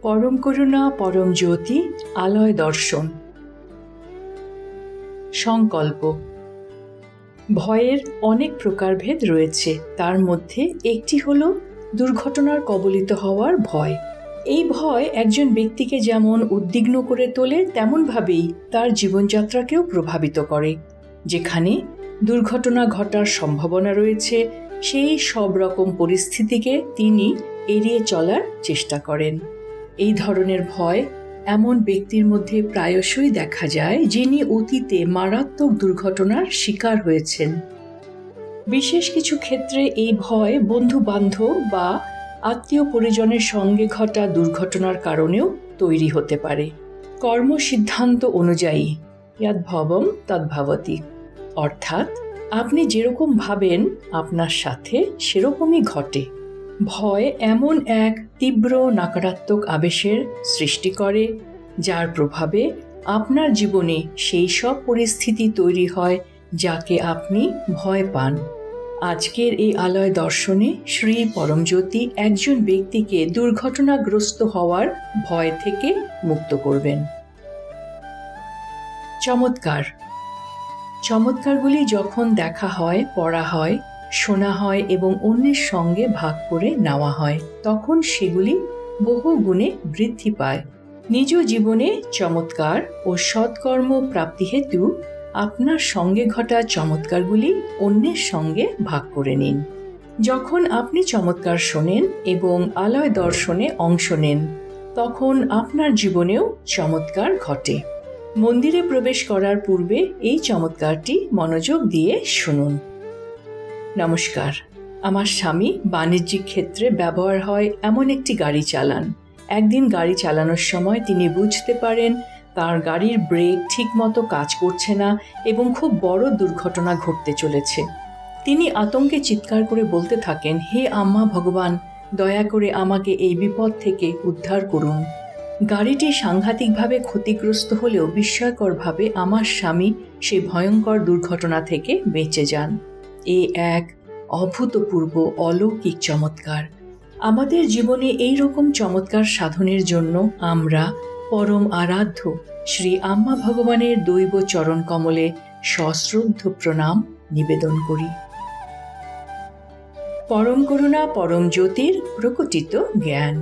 পরম করুণা পরম জ্যোতি আলয় দর্শন। সংকল্প। ভয়ের অনেক প্রকারভেদ রয়েছে, তার মধ্যে একটি হল দুর্ঘটনার কবলিত হওয়ার ভয়। এই ভয় একজন ব্যক্তিকে যেমন উদ্বিগ্ন করে তোলে, তেমনভাবেই তার জীবনযাত্রাকেও প্রভাবিত করে। যেখানে দুর্ঘটনা ঘটার সম্ভাবনা রয়েছে, সেই সব রকম পরিস্থিতিকে তিনি এড়িয়ে চলার চেষ্টা করেন। এই ধরনের ভয় এমন ব্যক্তির মধ্যে প্রায়শই দেখা যায় যিনি অতীতে মারাত্মক দুর্ঘটনার শিকার হয়েছেন। বিশেষ কিছু ক্ষেত্রে এই ভয় বন্ধু বান্ধব বা আত্মীয় পরিজনের সঙ্গে ঘটা দুর্ঘটনার কারণেও তৈরি হতে পারে। কর্ম সিদ্ধান্ত অনুযায়ী যদ্ভবম তদ্ভবতি, অর্থাৎ আপনি যেরকম ভাবেন আপনার সাথে সেরকমই ঘটে। ভয় এমন এক তীব্র নকারাত্মক আবেশের সৃষ্টি করে যার প্রভাবে আপনার জীবনে সেই সব পরিস্থিতি তৈরি হয় যাকে আপনি ভয় পান। আজকের এই আলয় দর্শনে শ্রী পরমজ্যোতি একজন ব্যক্তিকে দুর্ঘটনাগ্রস্ত হওয়ার ভয় থেকে মুক্ত করবেন। চমৎকার। চমৎকারগুলি যখন দেখা হয়, পড়া হয়, শোনা হয় এবং অন্যের সঙ্গে ভাগ করে নেওয়া হয়, তখন সেগুলি বহু গুণে বৃদ্ধি পায়। নিজ জীবনে চমৎকার ও সৎকর্ম প্রাপ্তি হেতু আপনার সঙ্গে ঘটা চমৎকারগুলি অন্যের সঙ্গে ভাগ করে নিন। যখন আপনি চমৎকার শোনেন এবং আলয় দর্শনে অংশ নেন, তখন আপনার জীবনেও চমৎকার ঘটে। মন্দিরে প্রবেশ করার পূর্বে এই চমৎকারটি মনোযোগ দিয়ে শুনুন। নমস্কার। আমার স্বামী বাণিজ্যিক ক্ষেত্রে ব্যবহার হয় এমন একটি গাড়ি চালান। একদিন গাড়ি চালানোর সময় তিনি বুঝতে পারেন তার গাড়ির ব্রেক ঠিকমতো কাজ করছে না এবং খুব বড় দুর্ঘটনা ঘটতে চলেছে। তিনি আতঙ্কে চিৎকার করে বলতে থাকেন, হে আম্মা ভগবান, দয়া করে আমাকে এই বিপদ থেকে উদ্ধার করুন। গাড়িটি সাংঘাতিকভাবে ক্ষতিগ্রস্ত হলেও বিস্ময়করভাবে আমার স্বামী সেই ভয়ঙ্কর দুর্ঘটনা থেকে বেঁচে যান। এ এক অভূতপূর্ব অলৌকিক চমৎকার। আমাদের জীবনে এই রকম চমৎকার সাধনের জন্য আমরা পরম আরাধ্য শ্রী আম্মা ভগবানের দৈব চরণ কমলে সশ্রদ্ধ প্রণাম নিবেদন করি। পরম করুণা পরম জ্যোতির প্রকটিত জ্ঞান,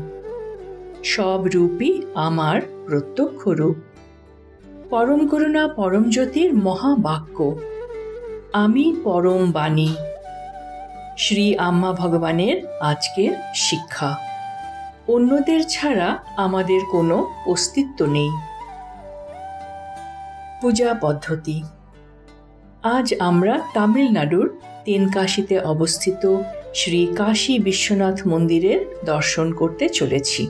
সব রূপই আমার প্রত্যক্ষ রূপ। পরম করুণা পরম জ্যোতির মহাবাক্য, আমি পরম বাণী। শ্রী আম্মা ভগবানের আজকের শিক্ষা, অন্যদের ছাড়া আমাদের কোনো অস্তিত্ব নেই। পূজা পদ্ধতি। আজ আমরা তামিলনাড়ুর তেনকাশিতে অবস্থিত শ্রী কাশী বিশ্বনাথ মন্দিরের দর্শন করতে চলেছি।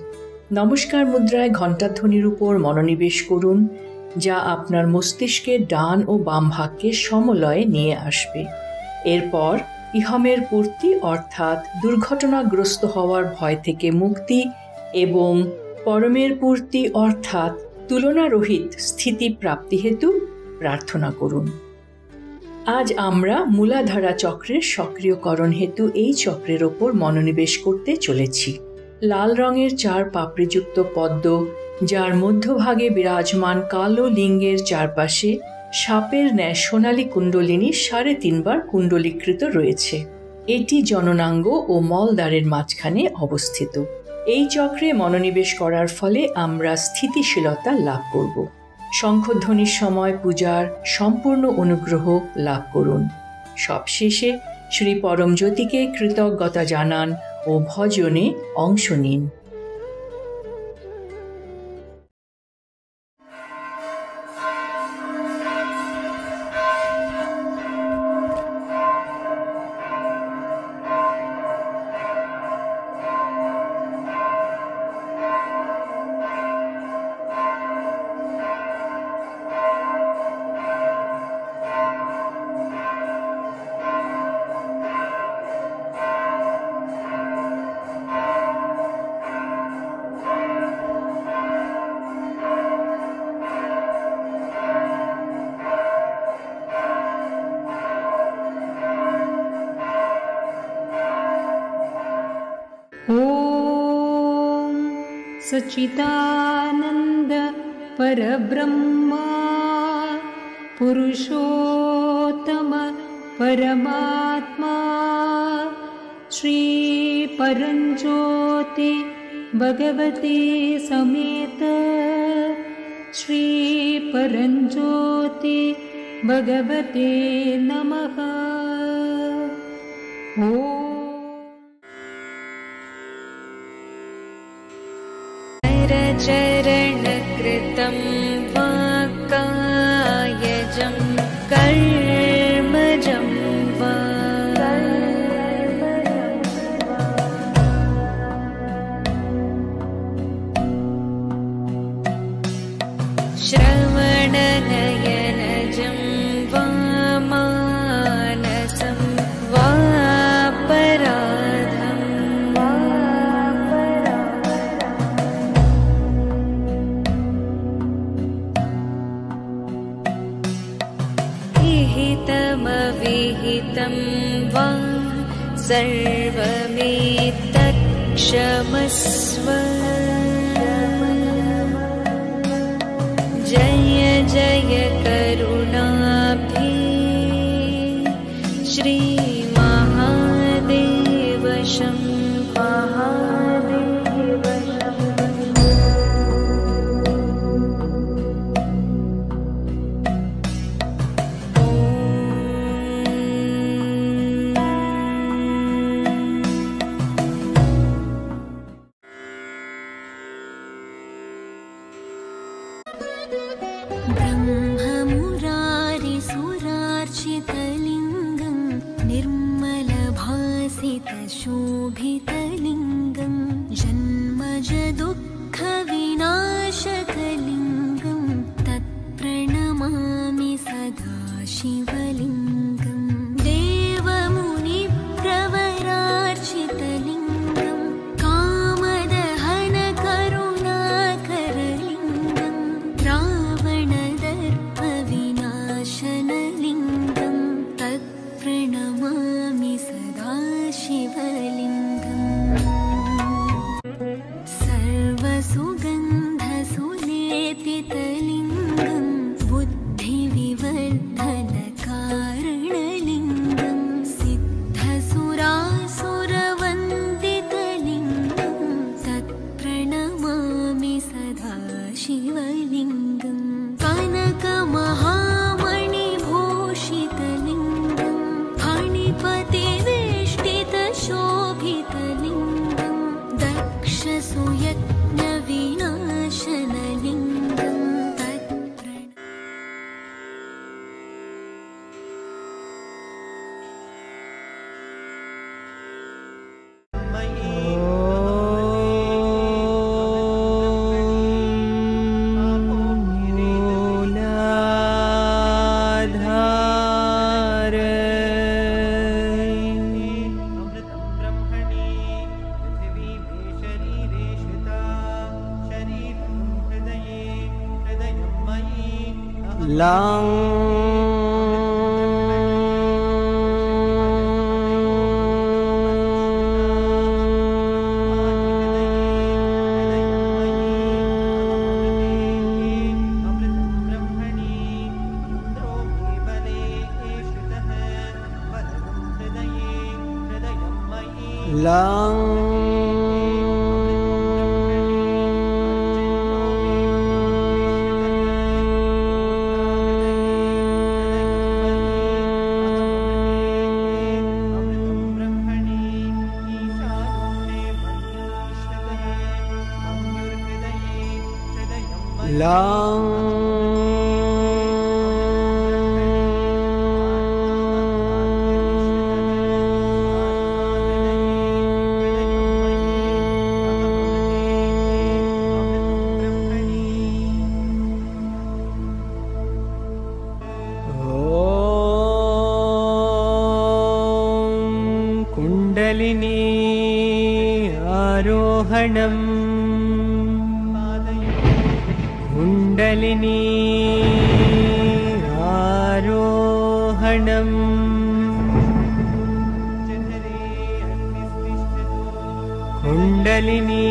নমস্কার মুদ্রায় ঘণ্টাধ্বনির উপর মনোনিবেশ করুন, যা আপনার মস্তিষ্কের ডান ও বাম ভাগকে সমলয়ে নিয়ে আসবে। এরপর ইহমের পূর্তি অর্থাৎ দুর্ঘটনাগ্রস্ত হওয়ার ভয় থেকে মুক্তি এবং পরমের পূর্তি অর্থাৎ তুলনারহিত স্থিতি প্রাপ্তি হেতু প্রার্থনা করুন। আজ আমরা মূলাধারা চক্রের সক্রিয়করণ হেতু এই চক্রের ওপর মনোনিবেশ করতে চলেছি। লাল রঙের 4 পাপড়িযুক্ত পদ্ম, যার মধ্যভাগে বিরাজমান কালো লিঙ্গের চারপাশে সাপের ন্যায় সোনালী কুণ্ডলিনী 3.5 বার কুণ্ডলীকৃত রয়েছে। এটি জননাঙ্গ ও মলদ্বারের মাঝখানে অবস্থিত। এই চক্রে মনোনিবেশ করার ফলে আমরা স্থিতিশীলতা লাভ করব। শঙ্খধ্বনির সময় পূজার সম্পূর্ণ অনুগ্রহ লাভ করুন। সবশেষে শ্রী পরমজ্যোতিকে কৃতজ্ঞতা জানান ও ভজনে অংশ নিন। सच्चिदानन्द परब्रह्मा पुरुषोत्तम परमात्मा श्री परञ्ज्योति भगवते समेत श्री परञ्ज्योति भगवते नमः। चरणकृतं वा कायजं कर्मजं वा श्रवणनयनजं वा मानसं वा पराधं वा विहितमविहितं वा सर्वमेतत्क्षमस्व। जय जय करुणाब्धे श्री महादेव शम्भो महादेव शम्भो। ब्रह्ममुरारिसुरार्चितलिङ्गं निर्मलभासितशोभितलिङ्गं जन्मजदुःखविनाशकलिङ्गं तत्प्रणमामि सदा शिवलिङ्गं। देवमुनिप्रवरार्चितलिङ्गं कामदहनकरुणाकरलिङ्गं रावणदर्पविनाशनलिङ्गं तत्प्रणमामि सदा शिवलिङ्गम्। सर्वसुगन्धसुलेपितलिङ्गं बुद्धिविवर्धनकारणलिङ्गं सिद्धसुरासुरवन्दितलिङ्गं तत्प्रणमामि सदा शिवलिङ्गं। कनकमहामणिभूषितलिङ्गं फणिपतिवेष्टितशोभितलिङ्गं दक्षसुयज्ञविनाशनलिङ्गं कुण्डलिनी आरोहणं कुण्डलिनी आरोहणम् कुण्डलिनी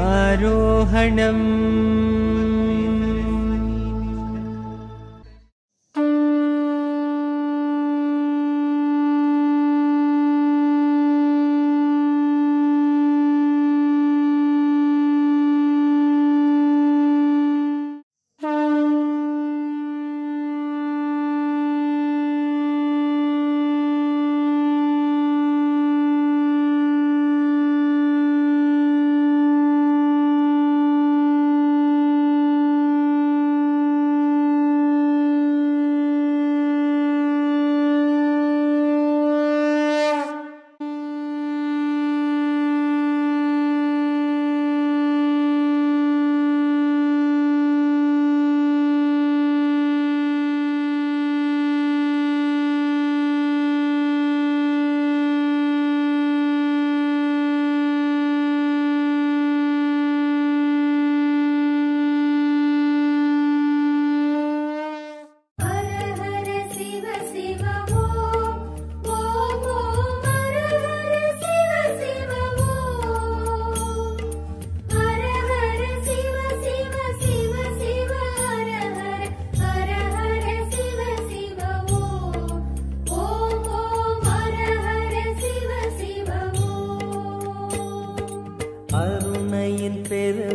आरोहणम्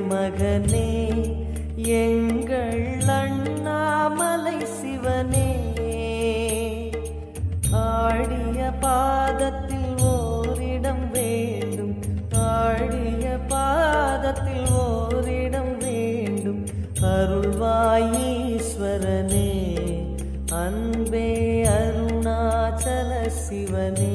மகனே எங்கள் அண்ணாமலை சிவனே, ஆடிய பாதத்தில் ஓரிடம் வேண்டும், ஆடிய பாதத்தில் ஓரிடம் வேண்டும். அருள்வாயீஸ்வரனே, அன்பே அருணாச்சல சிவனே.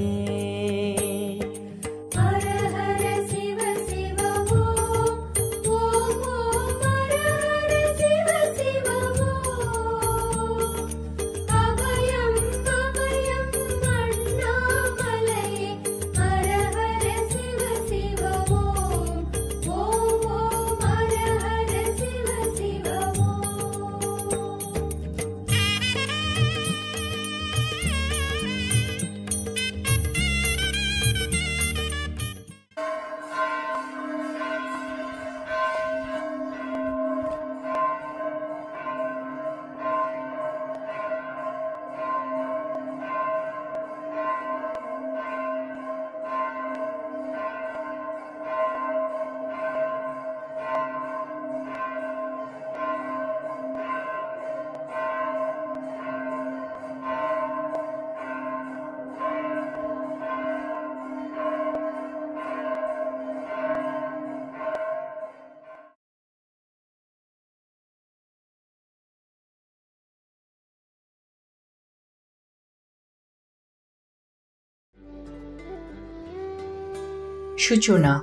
সূচনা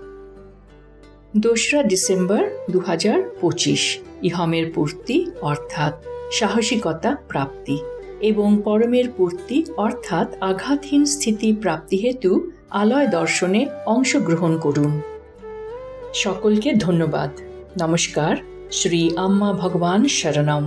2রা ডিসেম্বর 2025 ইহমের পূর্তি অর্থাৎ সাহসিকতা প্রাপ্তি এবং পরমের পূর্তি অর্থাৎ আঘাতহীন স্থিতি প্রাপ্তি হেতু আলয় দর্শনে অংশগ্রহণ করুন। সকলকে ধন্যবাদ। নমস্কার। শ্রী আম্মা ভগবান শরণম।